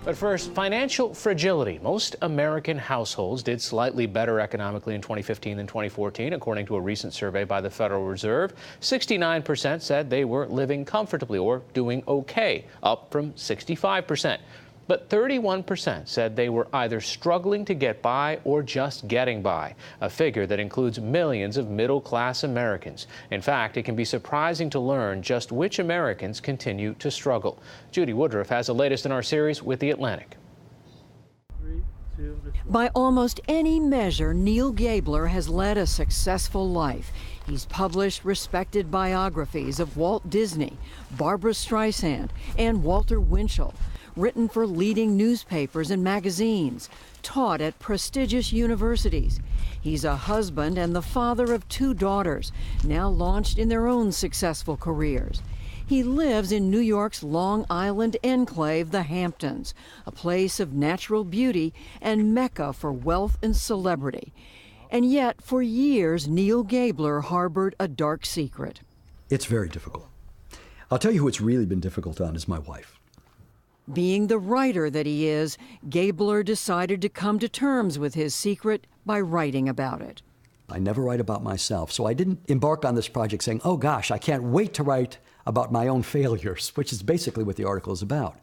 But first, financial fragility. Most American households did slightly better economically in 2015 than 2014, according to a recent survey by the Federal Reserve. 69% said they were living comfortably or doing okay, up from 65%. But 31% said they were either struggling to get by or just getting by, a figure that includes millions of middle-class Americans. In fact, it can be surprising to learn just which Americans continue to struggle. Judy Woodruff has the latest in our series with The Atlantic. By almost any measure, Neil Gabler has led a successful life. He's published respected biographies of Walt Disney, Barbra Streisand, and Walter Winchell, written for leading newspapers and magazines, taught at prestigious universities. He's a husband and the father of 2 daughters, now launched in their own successful careers. He lives in New York's Long Island enclave, the Hamptons, a place of natural beauty and mecca for wealth and celebrity. And yet, for years, Neil Gabler harbored a dark secret. It's very difficult. I'll tell you who it's really been difficult on is my wife. Being the writer that he is, Gabler decided to come to terms with his secret by writing about it. I never write about myself, so I didn't embark on this project saying, oh gosh, I can't wait to write about my own failures, which is basically what the article is about.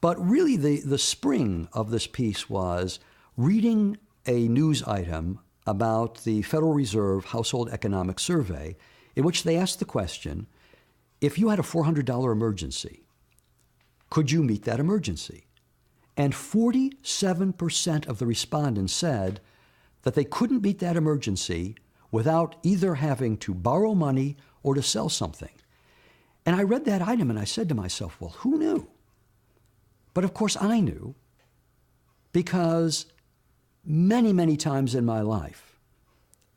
But really the spring of this piece was reading a news item about the Federal Reserve Household Economic Survey, in which they asked the question, if you had a $400 emergency, could you meet that emergency? And 47% of the respondents said that they couldn't meet that emergency without either having to borrow money or to sell something. And I read that item and I said to myself, well, who knew? But of course I knew, because many, many times in my life,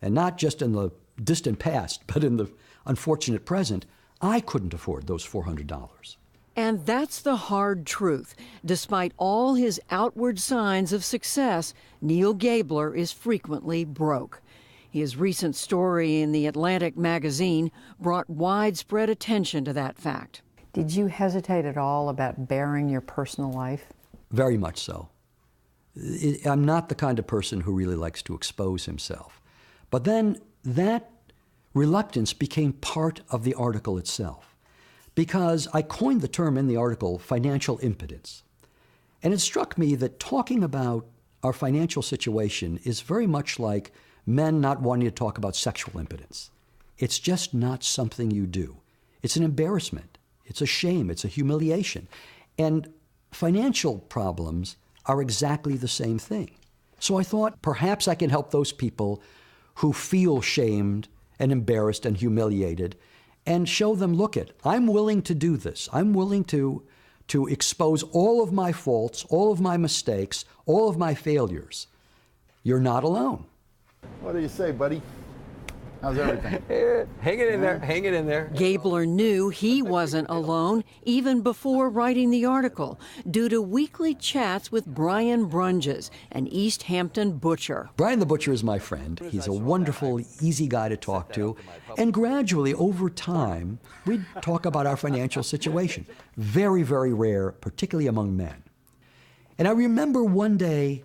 and not just in the distant past, but in the unfortunate present, I couldn't afford those $400. And that's the hard truth. Despite all his outward signs of success, Neil Gabler is frequently broke. His recent story in The Atlantic magazine brought widespread attention to that fact. Did you hesitate at all about bearing your personal life? Very much so. I'm not the kind of person who really likes to expose himself. But then that reluctance became part of the article itself, because I coined the term in the article, financial impotence. And it struck me that talking about our financial situation is very much like men not wanting to talk about sexual impotence. It's just not something you do. It's an embarrassment. It's a shame. It's a humiliation. And financial problems are exactly the same thing. So I thought perhaps I can help those people who feel shamed and embarrassed and humiliated, and show them, look it, I'm willing to do this. I'm willing to expose all of my faults, all of my mistakes, all of my failures. You're not alone. What do you say, buddy? How's everything? Hang it in there, hang it in there. Gabler knew he wasn't alone even before writing the article, due to weekly chats with Brian Brunges, an East Hampton butcher. Brian the butcher is my friend. He's a wonderful, easy guy to talk to. And gradually, over time, we'd talk about our financial situation. Very, very rare, particularly among men. And I remember one day,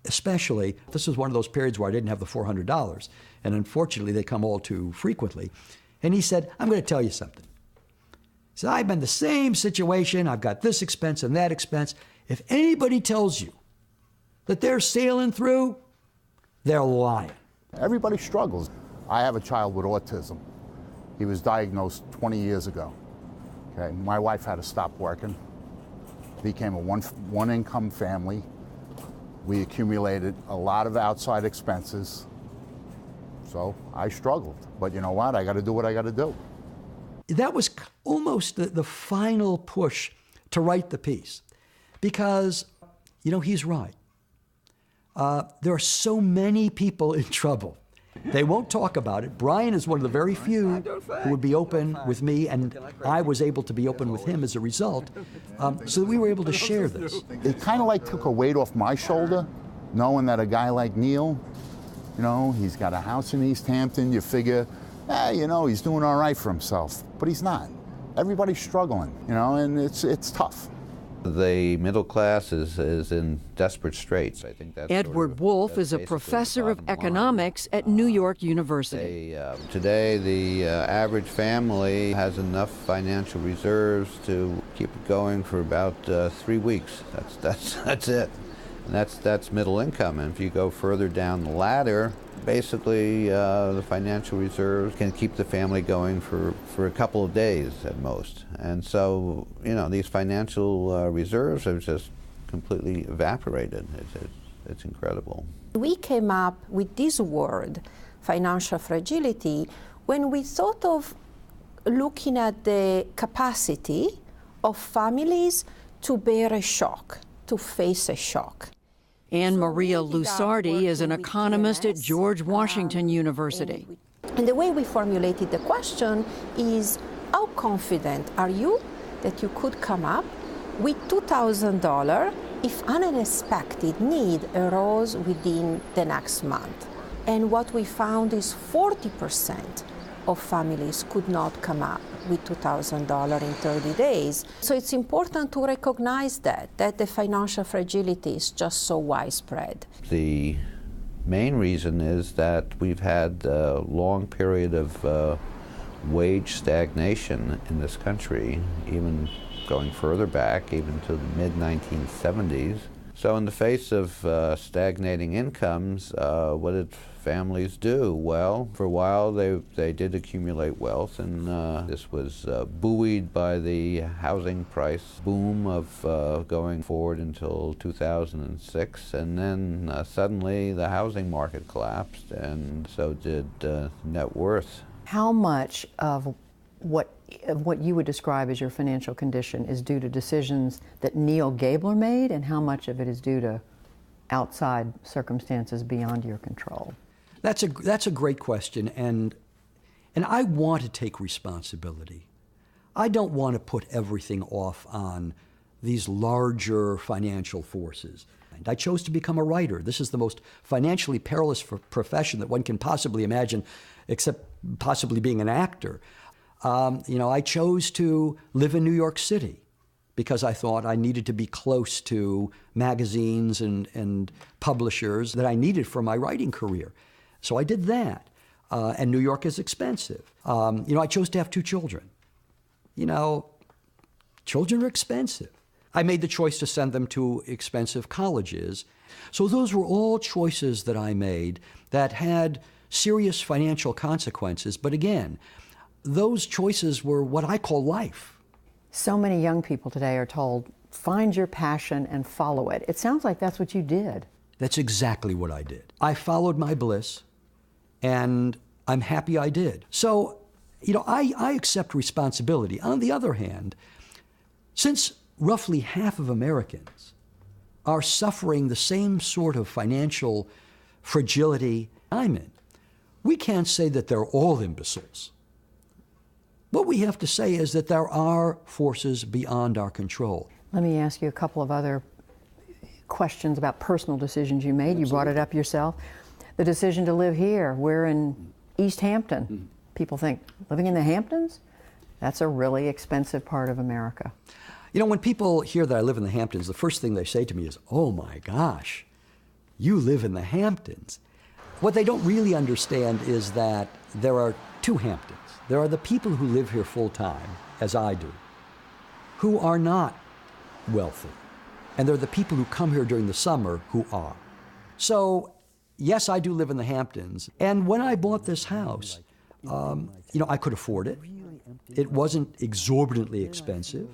especially, this was one of those periods where I didn't have the $400, and unfortunately they come all too frequently. And he said, I'm going to tell you something. He said, I've been in the same situation, I've got this expense and that expense. If anybody tells you that they're sailing through, they're lying. Everybody struggles. I have a child with autism. He was diagnosed 20 years ago. Okay, my wife had to stop working. Became a one income family. We accumulated a lot of outside expenses, so I struggled. But you know what? I got to do what I got to do. That was almost the final push to write the piece, because, you know, he's right. There are so many people in trouble. They won't talk about it. Brian is one of the very few who would be open with me, and I was able to be open with him as a result, so that we were able to share this. It kind of like took a weight off my shoulder, knowing that a guy like Neil, you know, he's got a house in East Hampton. You figure, you know, he's doing all right for himself, but he's not. Everybody's struggling, you know, and it's tough. The middle class is in desperate straits. I think that's Edward Wolf is a professor of economics at New York University. Today, the average family has enough financial reserves to keep it going for about 3 weeks. That's it. And that's middle income. And if you go further down the ladder, basically the financial reserves can keep the family going for a couple of days at most. And so, these financial reserves have just completely evaporated. It's incredible. We came up with this word, financial fragility, when we thought of looking at the capacity of families to bear a shock, to face a shock. Anne Maria Lusardi is an economist at George Washington University. And the way we formulated the question is, how confident are you that you could come up with $2,000 if an unexpected need arose within the next month? And what we found is 40% of families could not come up with $2,000 in 30 days. So it's important to recognize that the financial fragility is just so widespread. The main reason is that we've had a long period of wage stagnation in this country, even going further back, even to the mid-1970s. So in the face of stagnating incomes, what did families do? Well, for a while they did accumulate wealth, and this was buoyed by the housing price boom of going forward until 2006, and then suddenly the housing market collapsed, and so did net worth. How much of what you would describe as your financial condition is due to decisions that Neil Gabler made, and how much of it is due to outside circumstances beyond your control? That's a great question, and I want to take responsibility. I don't want to put everything off on these larger financial forces. I chose to become a writer. This is the most financially perilous profession that one can possibly imagine, except possibly being an actor. I chose to live in New York City because I thought I needed to be close to magazines and publishers that I needed for my writing career. So I did that. And New York is expensive. I chose to have 2 children. Children are expensive. I made the choice to send them to expensive colleges. So those were all choices that I made that had serious financial consequences. But again, those choices were what I call life. So many young people today are told, find your passion and follow it. It sounds like that's what you did. That's exactly what I did. I followed my bliss, and I'm happy I did. So, I accept responsibility. On the other hand, since roughly half of Americans are suffering the same sort of financial fragility I'm in, we can't say that they're all imbeciles. What we have to say is that there are forces beyond our control. Let me ask you a couple of other questions about personal decisions you made. You brought it up yourself. The decision to live here. We're in East Hampton. People think, living in the Hamptons? That's a really expensive part of America. When people hear that I live in the Hamptons, the first thing they say to me is, oh my gosh, you live in the Hamptons. What they don't really understand is that there are 2 Hamptons. There are the people who live here full time, as I do, who are not wealthy. And there are the people who come here during the summer who are. So, yes, I do live in the Hamptons. And when I bought this house, I could afford it. It wasn't exorbitantly expensive.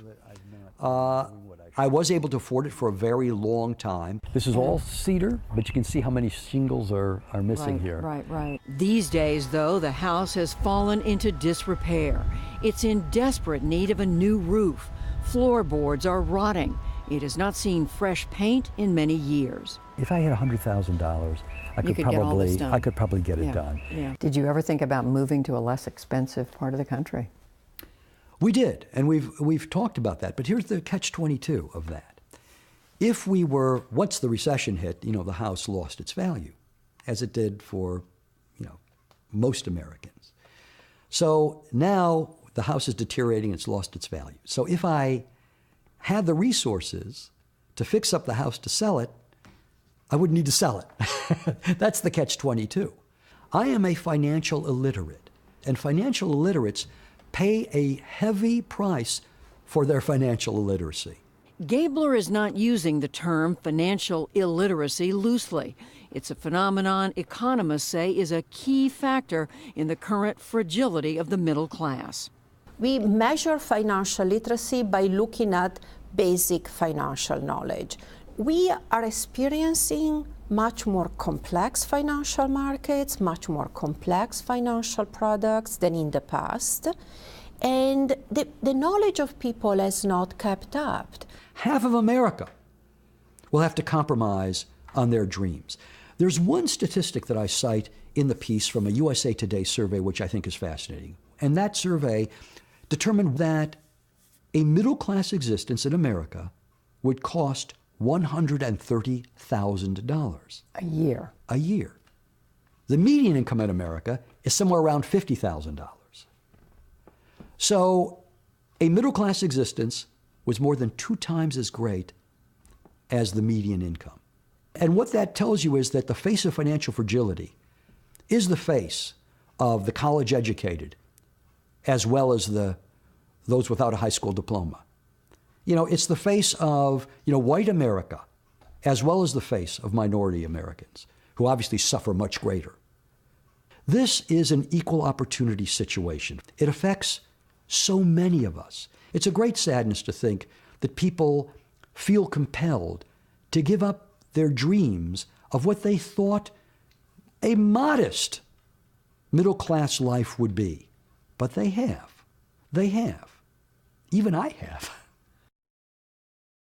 I was able to afford it for a very long time. This is all cedar, but you can see how many shingles are missing here. Right. These days, though, the house has fallen into disrepair. It's in desperate need of a new roof. Floorboards are rotting. It has not seen fresh paint in many years. If I had $100,000, I could probably get it done. Yeah. Did you ever think about moving to a less expensive part of the country? We did, and we've talked about that, but here's the catch-22 of that. If we were, once the recession hit, the house lost its value, as it did for, most Americans. So now the house is deteriorating, it's lost its value. So if I had the resources to fix up the house to sell it, I wouldn't need to sell it. That's the catch-22. I am a financial illiterate, and financial illiterates pay a heavy price for their financial illiteracy. Gabler is not using the term financial illiteracy loosely. It's a phenomenon economists say is a key factor in the current fragility of the middle class. We measure financial literacy by looking at basic financial knowledge. We are experiencing much more complex financial markets, much more complex financial products than in the past. And the knowledge of people has not kept up. Half of America will have to compromise on their dreams. There's one statistic that I cite in the piece from a USA Today survey, which I think is fascinating. And that survey determined that a middle-class existence in America would cost $130,000. A year. A year. The median income in America is somewhere around $50,000. So a middle-class existence was more than 2 times as great as the median income. And what that tells you is that the face of financial fragility is the face of the college-educated as well as those without a high school diploma. You know, it's the face of, white America as well as the face of minority Americans, who obviously suffer much greater. This is an equal opportunity situation. It affects so many of us. It's a great sadness to think that people feel compelled to give up their dreams of what they thought a modest middle-class life would be. But they have. They have. Even I have.